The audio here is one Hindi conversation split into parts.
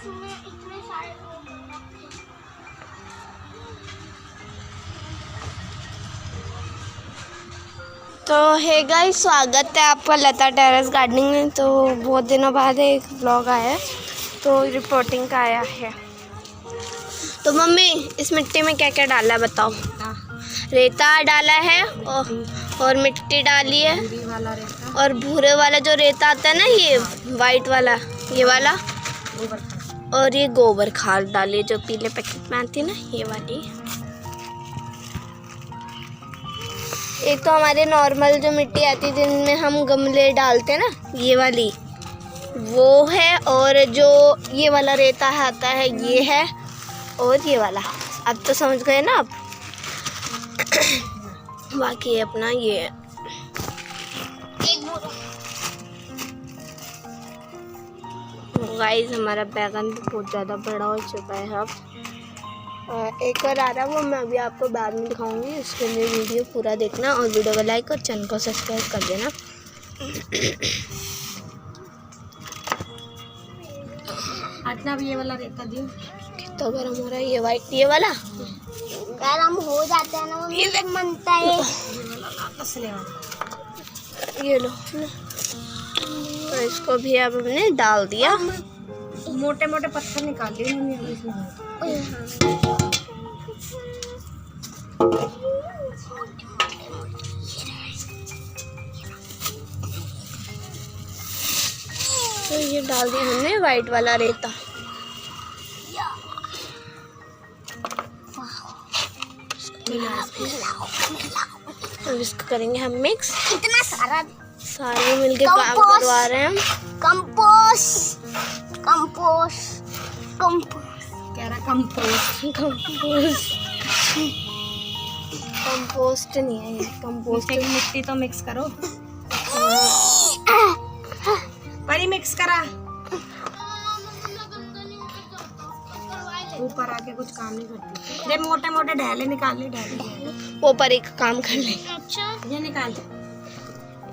इसमें इतने सारे लोग हैं। तो हे गाइस, स्वागत है आपका लता टेरेस गार्डनिंग में। तो बहुत दिनों बाद एक ब्लॉग आया है, तो रिपोर्टिंग का आया है। तो मम्मी, इस मिट्टी में क्या क्या डाला है बताओ। रेता डाला है और मिट्टी डाली है, और भूरे वाला जो रेता आता है ना, ये वाइट वाला, ये वाला, और ये गोबर खाद डाली है जो पीले पैकेट में आती है ना, ये वाली। एक तो हमारे नॉर्मल जो मिट्टी आती है जिनमें हम गमले डालते हैं ना, ये वाली वो है, और जो ये वाला रेता है आता है ये है, और ये वाला। अब तो समझ गए ना आप। बाकी अपना ये है। गाइस, हमारा बैगन भी बहुत ज़्यादा बड़ा हो चुका है। अब एक और आ रहा है, वो मैं अभी आपको बाद में दिखाऊंगी। उसके लिए वीडियो पूरा देखना, और वीडियो को लाइक और चैनल को सब्सक्राइब कर देना। इतना भी ये वाला रेता दियो। कितना गर्म हो रहा है ये वाइट, ये वाला गरम हो जाता है ना, ये मनता है। ये लो, तो इसको भी अब हमने डाल दिया। मोटे मोटे पत्थर निकाल लिए तो ये डाल दिया हमने वाइट वाला रेता। अब इसको करेंगे हम मिक्स। इतना सारे मिलके काम करवा रहे हैं हम। कंपोस्ट कह रहा कंपोस्ट नहीं है ये, कंपोस्ट मिट्टी तो मिक्स करो। परी मिक्स करा। ऊपर आके कुछ काम नहीं करती। ये मोटे मोटे ढेले निकाल ले, वो पर एक काम कर ले। अच्छा, ये निकाल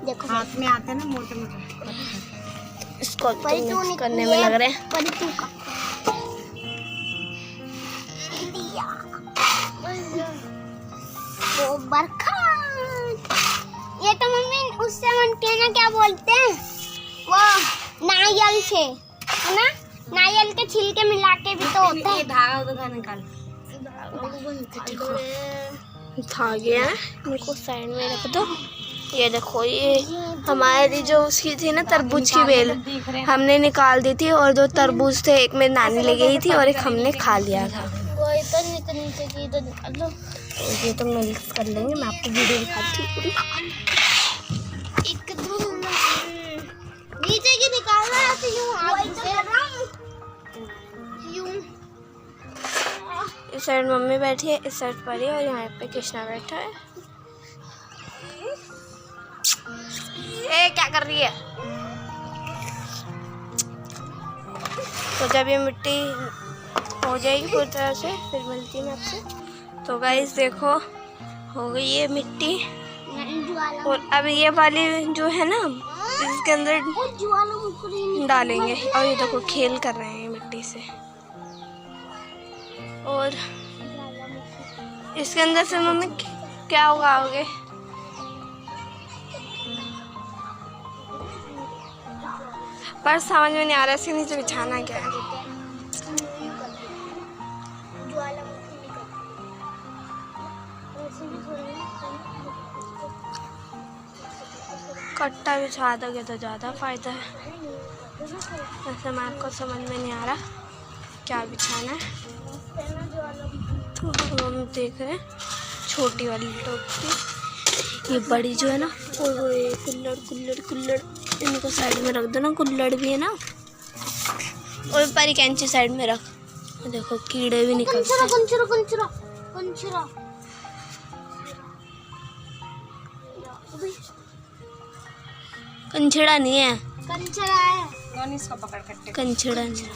देखो, हाथ में आते हैं ना मोटे मोटे। इसको मिक्स करने में लग रहे हैं। ये तो मम्मी उससे बनते हैं ना, क्या बोलते हैं वो, नारियल से है ना, नारियल के छिलके मिला के भी तो होता है। धागा निकाल, धागे हैं, इनको साइड में रख दो। ये देखो, ये हमारी जो उसकी थी ना तरबूज की बेल, हमने निकाल दी थी, और दो तरबूज थे, एक में नानी ले गई थी और एक हमने खा लिया था। ये तो मिक्स कर लेंगे, मैं आपको वीडियो दिखाती हूँ पूरी। नीचे की निकालना है तो यूं। इस साइड मम्मी बैठी है, इस साइड परी, और यहाँ पे कृष्णा बैठा है। ए, क्या कर रही है? तो जब ये मिट्टी हो जाएगी पूरी तरह से, फिर मिलती है मैं आपसे। तो गाइस देखो, हो गई ये मिट्टी, और अब ये वाली जो है ना, इसके अंदर डालेंगे। और ये देखो खेल कर रहे हैं मिट्टी से, और इसके अंदर से मम्मी क्या उगाओगे? पर समझ में नहीं आ रहा इसके नीचे बिछाना क्या है। कट्टा बिछा दोगे तो ज़्यादा फायदा है। वैसे मैं आपको समझ में नहीं आ रहा क्या बिछाना है। तो हम देख रहे हैं छोटी वाली टोपी, ये बड़ी जो है ना, और ये कुल्लड़ इनको साइड में रख दो ना, कुल्लड़ भी है ना, और परी कैंची साइड में रख। देखो कीड़े भी निकलते हैं। कंछड़ा नहीं है, कंचरा है। इसको पकड़ कर कंछड़ा नहीं।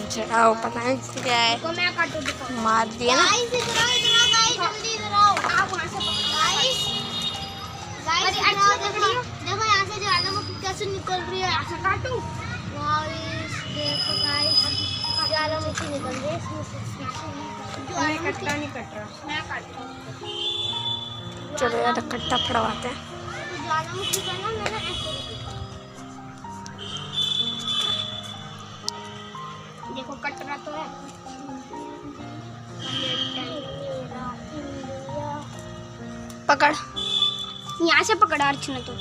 चढ़ाओ, पता नहीं क्या है, तो मैं काटू दिखाऊं। मार दिया ना। गाइस इधर आओ गाइस, जल्दी इधर आओ। आप वहां से गाइस देखो यहाँ से ज्वालामुखी कैसे निकल रही है। ऐसा काटू। गाइस देखो गाइस, ज्वालामुखी निकल रही है इसमें से। नहीं कटरा नहीं कट रहा। मैं काटूं। चलो यार कट्टा पड़वाते हैं। तो ज्वालामुखी का ना मैंने ऐसे देखो कट रहा तो है। पकड़। यहाँ से पकड़ा अर्चना तो।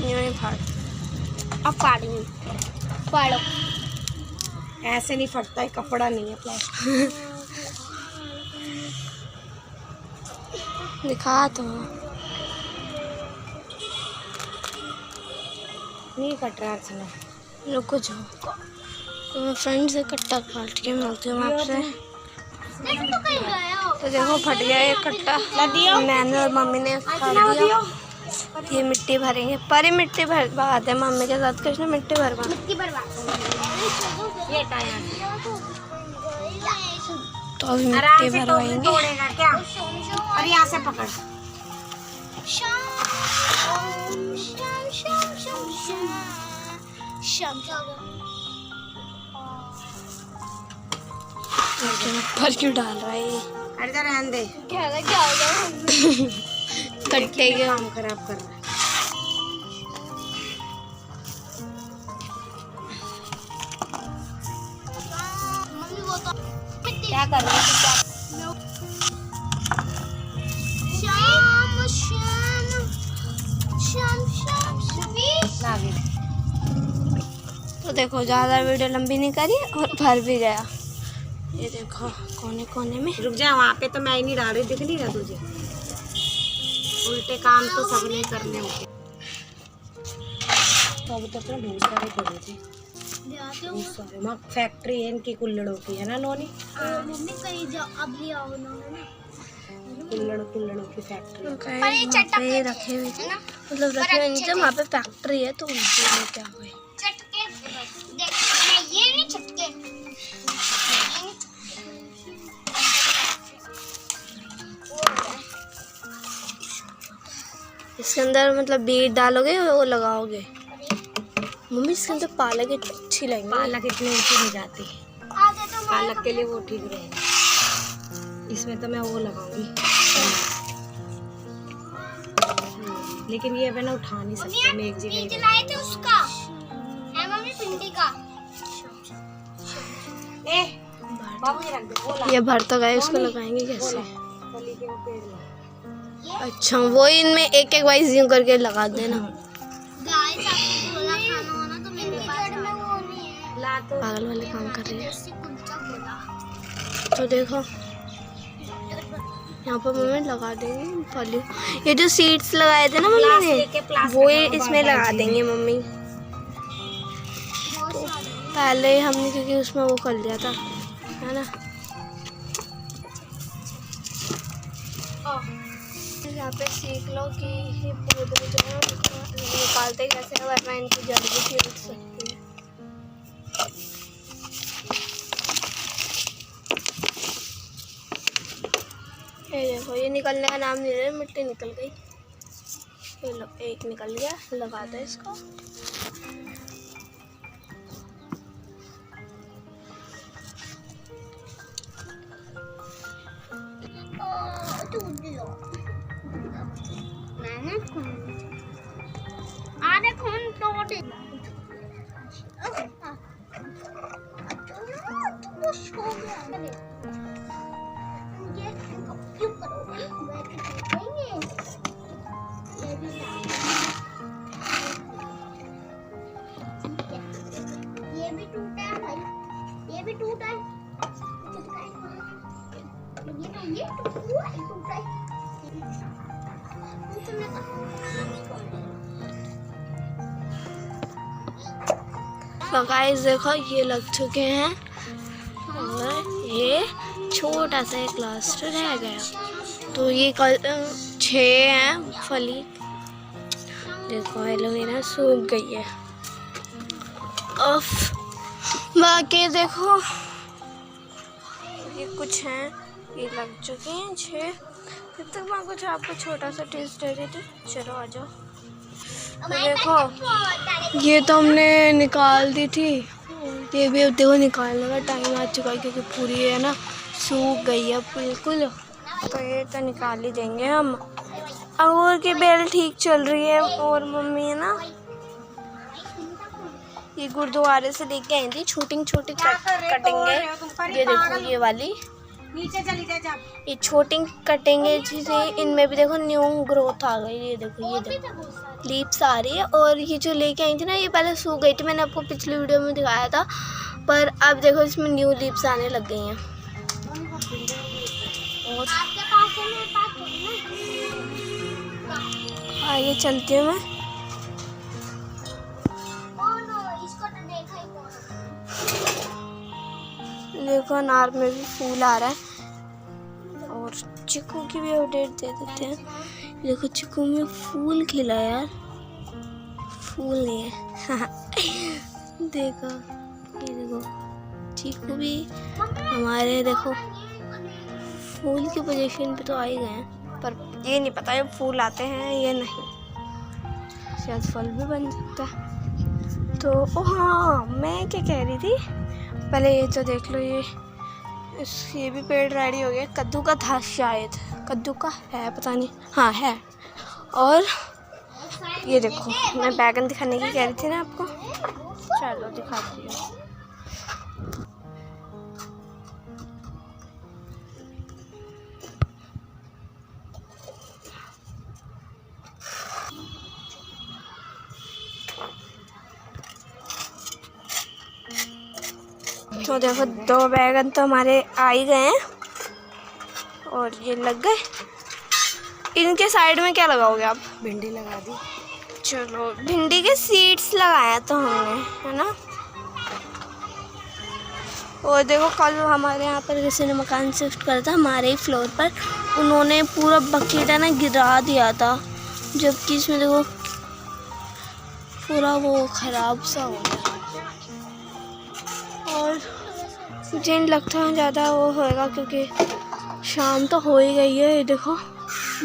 ये फाड़। अब फाड़ी फाड़ो। ऐसे नहीं फटता है, कपड़ा नहीं है प्लास्टिक। दिखा तो नहीं कट रहा अर्चना। रुको जाओ, तो मैं फ्रेंड से कट्टा काट के मिलती हूँ आपसे। तो देखो फट गया ये कट्टा, मैंने और मम्मी ने काट दिया। ये मिट्टी भरेंगे, पर मिट्टी भरवाते हैं मम्मी के साथ। कृष्ण मिट्टी भरवा। मिट्टी बर्बाद। ये टायर तो अभी आराम मिट्टी से भरवाएंगे। तोड़ेगा क्या? और यहाँ से पकड़। ऊपर क्यों डाल रहा है ये? अरे इधर रहने दे, क्या होगा? कट्टे के काम खराब कर रहा है। मम्मी वो तो क्या कर रही है? श्याम श्याम श्याम श्याम श्याम। तो देखो ज़्यादा वीडियो लंबी नहीं करी और भर भी गया। ये देखो कोने कोने में। रुक जा, वहाँ पे तो मैं ही नहीं डाल रही, दिख नहीं रहा तुझे? उल्टे काम तो सबने करने होते। तो अभी तक तो बहुत सारे पड़े थे, बहुत सारे। वहाँ फैक्ट्री है इनकी कुल्लड़ों की, है ना नोनी? मम्मी कहीं जाओ, अब ले आओ ना कुल्लड़ों की फैक्ट्री। पर ये चटक पे रखे हुए थे, मतलब रखे हुए नहीं थे, वहाँ पे फैक्ट्री है तो उनके में क्या हुए। चटके देख, मैं ये नहीं चटके, इसके अंदर मतलब बीज डालोगे और वो लगाओगे। मम्मी इसके अंदर पालक अच्छी लगेगी। पालक इतनी ऊँची नहीं जाती, आगे तो पालक के लिए वो ठीक रहेगा। इसमें तो मैं वो लगाऊंगी, लेकिन ये मैंने उठा नहीं सकती, मैं एक जगह बीज ही लाए थे उसका है मम्मी, भिंडी का। ए बाबू ये रख दे, वो ला। ये भर तो गए, इसको लगाएंगे कैसे? कली के वो पेड़ ला। अच्छा वो इनमें एक एक वाइज यूं करके लगा देना। गाइस आपको गोला खाना हो ना तो मेरे पास में वो नहीं है, ला तो पागल वाले काम कर रही है। जैसे कुलचा गोला। तो देखो यहाँ पर मम्मी लगा देंगे फली। ये जो सीड्स लगाए थे ना मम्मी ने, वो ये इसमें लगा देंगे मम्मी। तो पहले हमने क्योंकि उसमें वो कर लिया था, है ना। यहाँ पे सीख लो कि ये पौधे जो है उसको निकालते कैसे हैं, वरना इनकी जड़ भी उठ सकती है। ये देखो ये निकलने का नाम नहीं ले रहा, मिट्टी निकल गई। ये लो एक निकल गया, लगा दो इसको। मैंने आधे खून तोड़ दे। क्यों करोगे? ये भी टूटा है भाई, ये भी टूटा है। ये टूटा है। तो गाइस देखो ये लग चुके हैं और ये छोटा सा एक लास्ट रह गया। तो ये कल 6 हैं फली। देखो एलोवेरा सूख गई है। ऑफ बाकी देखो ये कुछ हैं, ये लग चुके हैं 6। जब तक मैं कुछ आपको छोटा सा टेस्ट दे रही थी। चलो आ जाओ। तो देखो ये तो हमने निकाल दी थी, ये भी अब देखो निकालने का टाइम आ चुका है क्योंकि पूरी है ना सूख गई है बिल्कुल। तो ये तो निकाल ही देंगे हम। अंगूर की बेल ठीक चल रही है। और मम्मी है ना ये गुरुद्वारे से लेके आई थी छोटी छोटी कटेंगे। ये देखो ये वाली नीचे चली जा। ये छोटी कटेंगे जिसे इनमें भी देखो न्यू ग्रोथ आ गई। ये देखो लीव्स आ रही है। और ये जो लेके आई थी ना ये पहले सूख गई थी, मैंने आपको पिछली वीडियो में दिखाया था, पर अब देखो इसमें न्यू लीव्स आने लग गई हैं। और आइए चलती हूँ मैं। देखो अनार में भी फूल आ रहा है। और चीकू की भी अपडेट दे देते हैं। देखो चीकू में फूल खिला यार, फूल नहीं है। देखो ये देखो चीकू भी हमारे देखो फूल की पोजीशन पे तो आ ही गए हैं, पर ये नहीं पता ये फूल आते हैं या नहीं। शायद फल भी बन सकता है। तो ओ हाँ मैं क्या कह रही थी, पहले ये तो देख लो। ये भी पेड़ रेडी हो गया। कद्दू का था शायद, कद्दू का है पता नहीं, हाँ है। और ये देखो मैं बैगन दिखाने की कह रही थी ना आपको, चलो दिखाती हूँ। तो देखो 2 बैगन तो हमारे आ ही गए हैं और ये लग गए। इनके साइड में क्या लगाओगे आप? भिंडी लगा दी। चलो भिंडी के सीड्स लगाया तो हमने, है ना। और देखो कल हमारे यहाँ पर किसी ने मकान शिफ्ट करा था हमारे ही फ्लोर पर, उन्होंने पूरा बकेट है ना गिरा दिया था, जबकि इसमें देखो पूरा वो ख़राब सा हो गया। और मुझे नहीं लगता ज़्यादा वो होएगा क्योंकि शाम तो हो ही गई है। ये देखो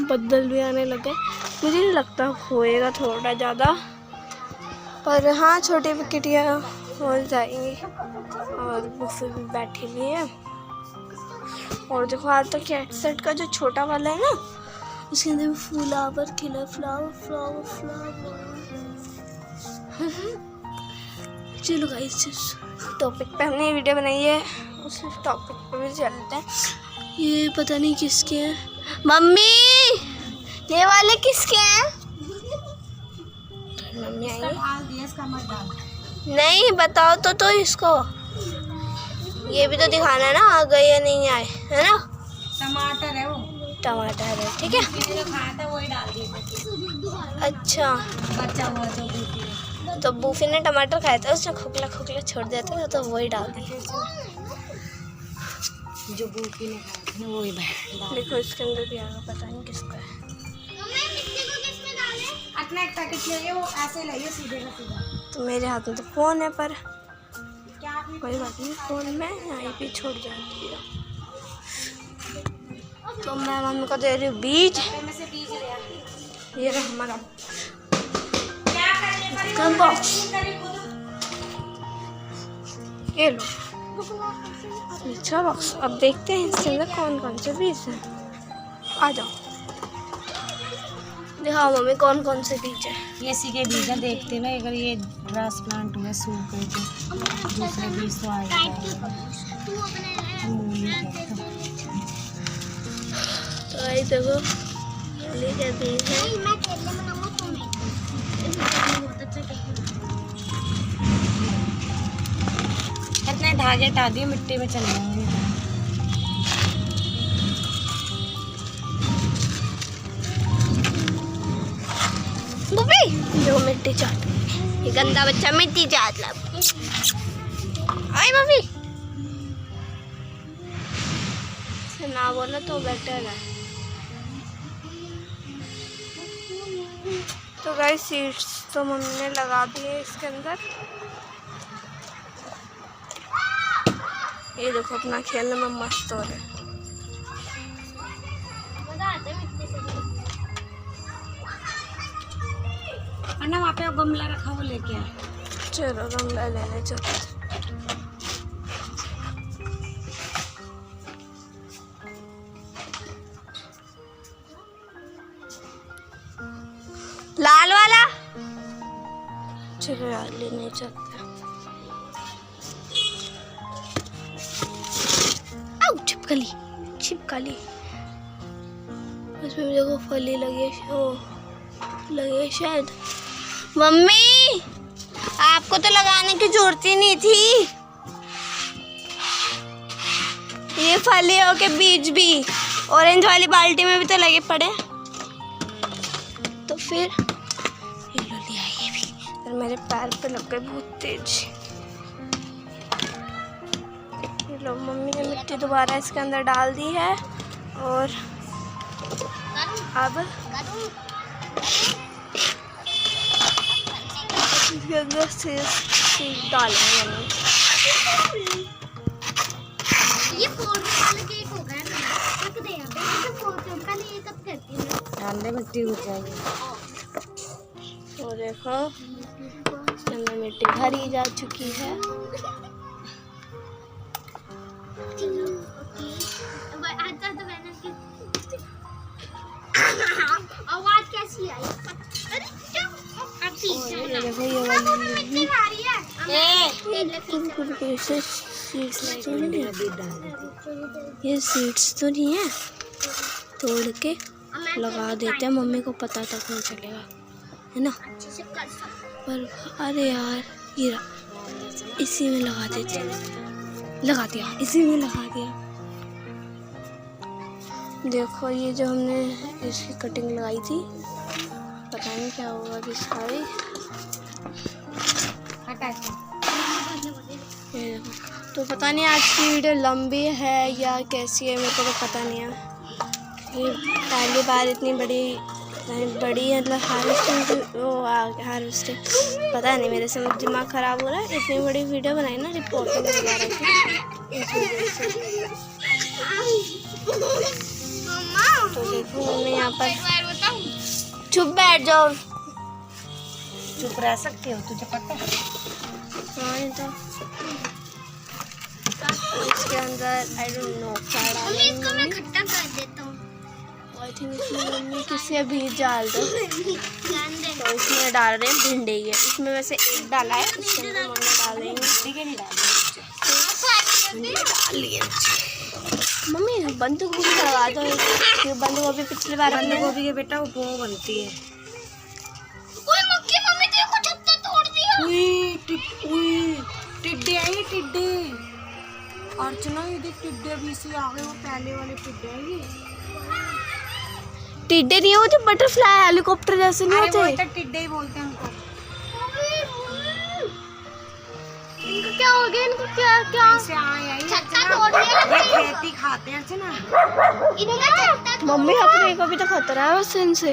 बदल भी आने लगे। मुझे नहीं लगता होएगा थोड़ा ज़्यादा, पर हाँ छोटी विकेटियाँ हो जाएंगी। और बुफे भी बैठी हुई है। और देखो आज तो कैट सेट का जो छोटा वाला है ना उसके अंदर फ्लावर खिला, फ्लावर फ्लावर फ्लावर। चलो गाइस टॉपिक पे हमने वीडियो बनाई है, उस टॉपिक पे भी चलते हैं। ये पता नहीं किसके हैं। मम्मी ये वाले किसके हैं? मम्मी आई नहीं बताओ तो इसको ये भी तो दिखाना है ना आ गए या नहीं आए, है ना। टमाटर है वो, टमाटर है ठीक है। जो खाया था वही डाल दिया। अच्छा बच्चा हुआ तो बूफी ने टमाटर खाया था, उसने खोखला खोखला छोड़ दिया था तो वही डाल दिया। जो बूफी ने खाया था वही डाल। देखो इसके अंदर भी आगा, पता नहीं किसका है। अपना एक पैकेट ले वो ऐसे लाइए सीधे का सीधा। तो मेरे हाथ में तो फ़ोन है, पर क्या आपने कोई बात नहीं, फ़ोन में यहीं पे छोड़ जाती है। तो मैं मम्मी को दे रही हूँ बीज। में से बीज ले आ। ये रहा हमारा क्या करने बॉक्स, ये लो अच्छा बॉक्स। अब देखते हैं इसके अंदर कौन कौन से बीज हैं। आ जाओ दिखाओ मम्मी कौन कौन से बीज है। ये सी के बीज हैं, देखते ना अगर ये ग्रास प्लांट में सूख गए तो दूसरे बीज तो आएगा। तो आई देखो ये क्या बीज है। इतने धागे हटा दिए मिट्टी में चल जाएंगे। जो मिट्टी चाट, ये गंदा बच्चा मिट्टी चाट ला। आई मम्मी ना बोला तो बेटर है। तो गाइस सीड्स तो मम्मी ने लगा दिए इसके अंदर। ये देखो अपना खेलने में मस्त हो रहे हैं। अन्ना वहाँ पे गमला रखा वो लेके आ। चलो गमला लेने चलते। लाल वाला चलो यार लेने चलते हैं। आउ छिपकली छिपकली। इसमें देखो फली लगी है। ओ लगी है शायद। मम्मी आपको तो लगाने की जरूरत ही नहीं थी। ये फलियों के बीज भी ऑरेंज वाली बाल्टी में भी तो लगे पड़े। तो फिर ये लो लिया ये भी। और मेरे पैर पे लग गए बहुत तेज। ये लो मम्मी ने मिट्टी दोबारा इसके अंदर डाल दी है। और अब इसके अंदर सीड डालेंगे मम्मी। ये फोन वाले केक हो गया ना। रख दे यहाँ पे। तो फोटो पहले ये कब करती है? डाल दे मिट्टी हो जाएगी। तो देखो इसके अंदर मिट्टी भरी जा चुकी है। आवाज कैसी आई? ये देखो ये वाली ये सीड्स तो नहीं है। तोड़ के लगा देते हैं। मम्मी को पता तक नहीं चलेगा है ना। पर अरे यार ये इसी में लगा देते। लगा दिया इसी में लगा दिया। देखो ये जो हमने इसकी कटिंग लगाई थी पता नहीं क्या होगा इसका भी। ये देखो तो पता नहीं आज की वीडियो लंबी है या कैसी है मेरे को तो पता नहीं है। ये पहली बार इतनी बड़ी मतलब हार्वेस्टिंग पता नहीं मेरे से दिमाग ख़राब हो रहा है। इतनी बड़ी वीडियो बनाई ना रिपोर्टिंग वगैरह की इस वजह से। तो देखो मम्मी यहाँ पर चुप बैठ जाओ। चुप रह सकते हो तुझे पता है। हाँ ये तो इसके अंदर आई डोंट नो क्या डालेंगे। इसको मैं खट्टा कर देता हूँ। आई थिंक इसमें मम्मी किसी बीज डाल दो। ध्यान दे। तो इसमें डाल रहे हैं भिंडी के। इसमें वैसे एक डाला है इसके अंदर मम्मी डाल देंगे। ठीक है नहीं डाल मम्मी बंद गोभी लगा दो। बंद गोभी पिछली बार बंद गोभी के बेटा वो बनती है। ओए मक्खी मम्मी तेरे को छत्ता तोड़ दिया। टिड्डे आई टिड्डे। अर्चना ये देख टिड्डे भी से आ गए। वो पहले वाले टिड्डे हैं ये। टिड्डे नहीं होते बटरफ्लाई हेलीकॉप्टर जैसे नहीं होते। अरे वो टिड्डे ही बोलते हैं उनको। इनको क्या हो गया? इनको क्या क्या ऐसे आए आई छत्ता तोड़ दिया। ये खेती खाते हैं अर्चना। इनका छत्ता मम्मी अपने को भी तो खतरा है उससे इनसे।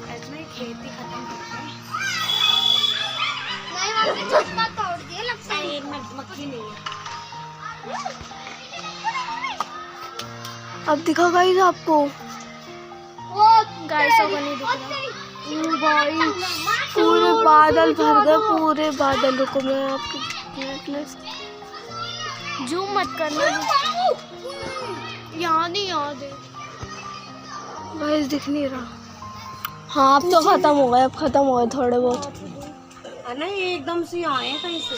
अर्चना ये खेती खत्म करते हैं। नहीं मम्मी छत्ता तोड़ दिया लगता है। एक मक्खी नहीं है। अब दिखा गाइस आपको। वो गाइस को नहीं दिख रहा। भाई पूरे बादल भर गए पूरे बादल। रुको मैं आपको जूम मत करना। यहाँ नहीं यहाँ दे गाइस दिख नहीं रहा। हाँ अब तो खत्म हो गए। अब खत्म हो गए थोड़े बहुत। ना ये एकदम से आए हैं कहीं से।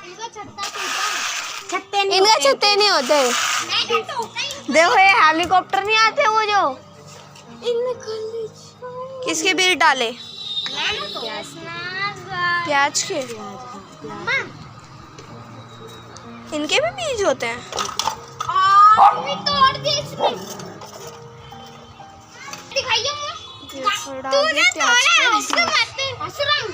इनका छत्ता टूटा। छत्ते नहीं इनका होते। छत्ते नहीं होते। नहीं टूटा ही। देखो ये हेलीकॉप्टर नहीं आते वो जो किसके बीज डाले? प्याज के। इनके भी बीज होते हैं। तोड़ दी इसने। दिखाइए मुझे। तूने तोड़ा है उसको मत हंसरंग।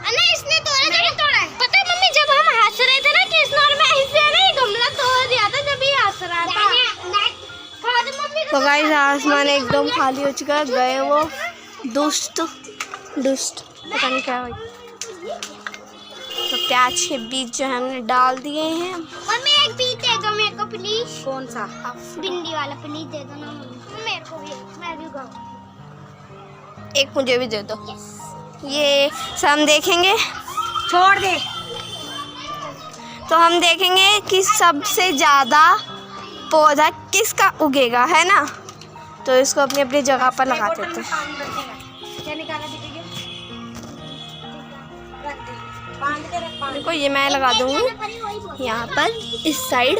अरे इसने तोड़ा है। पता है मम्मी जब हम हंस रहे थे ना कि इस नॉर्मल ऐसे ना ये गमला तोड़ दिया था जब तो गाइस आसमान एकदम खाली हो चुका है, गए वो दुष्ट पता नहीं क्या हुई। तो प्याज के बीज जो है हमने डाल दिए हैं। मम्मी एक बीज दे दो मेरे को प्लीज। कौन सा? भिंडी वाला प्लीज दे दो ना मम्मी, मेरे को भी, मैं भी खाऊं। एक मुझे भी दे दो। ये सब हम देखेंगे, छोड़ दे। तो हम देखेंगे कि सबसे ज़्यादा पौधा किसका उगेगा, है ना। तो इसको अपनी अपनी जगह पर लगा देते हैं। देखो ये मैं लगा दूंगी यहाँ पर इस साइड।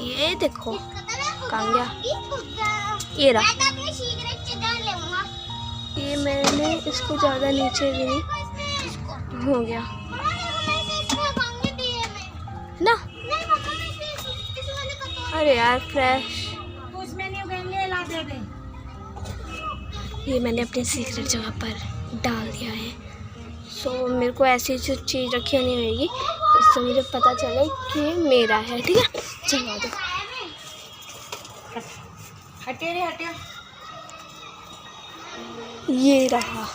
ये देखो कहाँ गया, ये रहा। ये मैंने इसको ज़्यादा नीचे भी नहीं हो गया ना। अरे यार फ्रेश, ये मैंने अपने सीक्रेट जगह पर डाल दिया है। सो मेरे को ऐसी जो चीज़ रखी नहीं रहेगी, इससे मुझे पता चले कि मेरा है। ठीक है, चलो दो। हटे रे हटे। ये रहा,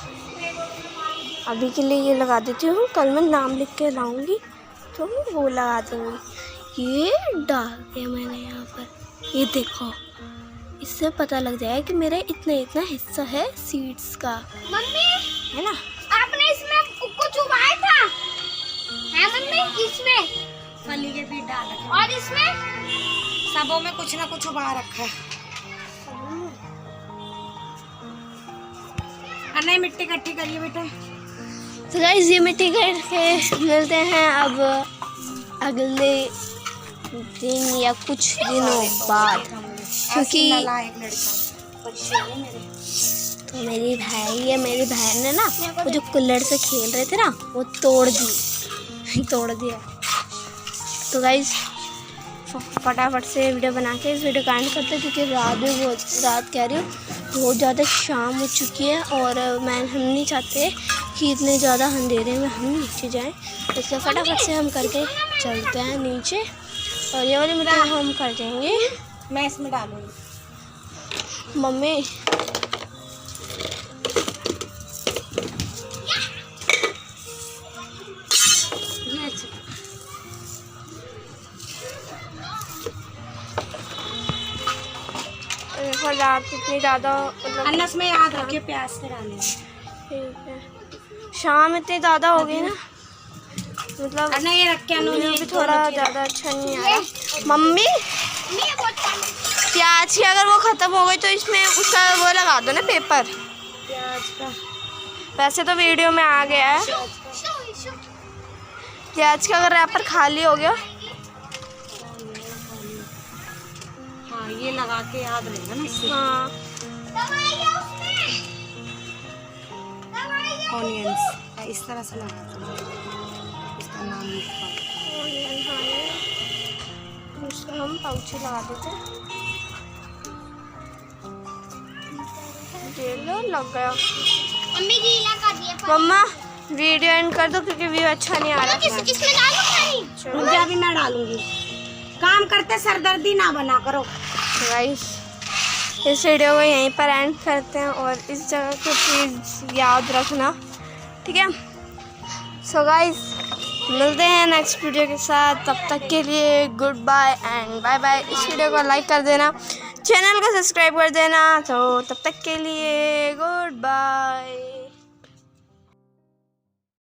अभी के लिए ये लगा देती हूँ। कल मैं नाम लिख के लाऊंगी तो वो लगा दूँगी। ये डाल दिया मैंने यहाँ पर, ये देखो। इससे पता लग जाएगा कि मेरा इतना इतना हिस्सा है सीड्स का, मम्मी है ना। आपने इसमें कुछ उगाया था? है मम्मी? इसमें फली के बीज डाल रखे और इसमें सबों में कुछ ना कुछ उगा रखा है। नहीं मिट्टी इकट्ठी करिए बेटा। तो गाइस ये मिट्टी करके मिलते हैं अब अगले दिन या कुछ दिनों बाद, क्योंकि तो मेरी बहन ने ना वो जो कुल्हड़ से खेल रहे थे ना वो तोड़ दिया। तो गाइस फटाफट से वीडियो बना के इस वीडियो का एंड करते हैं, क्योंकि रात कह रही हूँ बहुत ज़्यादा शाम हो चुकी है और हम नहीं चाहते कि इतने ज़्यादा अंधेरे में हम नीचे जाएं। इसलिए फटाफट से हम करके चलते हैं नीचे, और ये वाली मिट्टी हम कर देंगे। मैं इसमें डालूंगी। मम्मी रात इतनी ज़्यादा मतलब अन्नस में याद रखिए प्याज से डालें। ठीक है, शाम इतनी ज़्यादा हो गई ना, मतलब नहीं ये रख के वीडियो भी थोड़ा ज़्यादा अच्छा नहीं आ रहा। मम्मी प्याज की अगर वो ख़त्म हो गई तो इसमें उसका वो लगा दो ना, पेपर। प्याज का वैसे तो वीडियो में आ गया है। प्याज का अगर रैपर खाली हो गया, हाँ ये लगा के याद रहेगा ना इससे। हाँ ऑनियंस इस तरह से लगा, इसका नाम लिखा। उसका हम पाउची लगा देते हैं। ये लो लग गया। मम्मी गीला कर दिया। मम्मा वीडियो एंड कर दो क्योंकि व्यू अच्छा नहीं आ रहा। इसमें डालो पानी। मुझे अभी मैं डालूंगी। काम करते सरदर्दी ना बना करो। गाइस इस वीडियो को यहीं पर एंड करते हैं, और इस जगह को प्लीज़ याद रखना, ठीक है। सो गाइस मिलते हैं नेक्स्ट वीडियो के साथ, तब तक के लिए goodbye and bye bye. इस वीडियो को लाइक कर देना, चैनल को सब्सक्राइब कर देना। तो तब तक के लिए गुड बाय।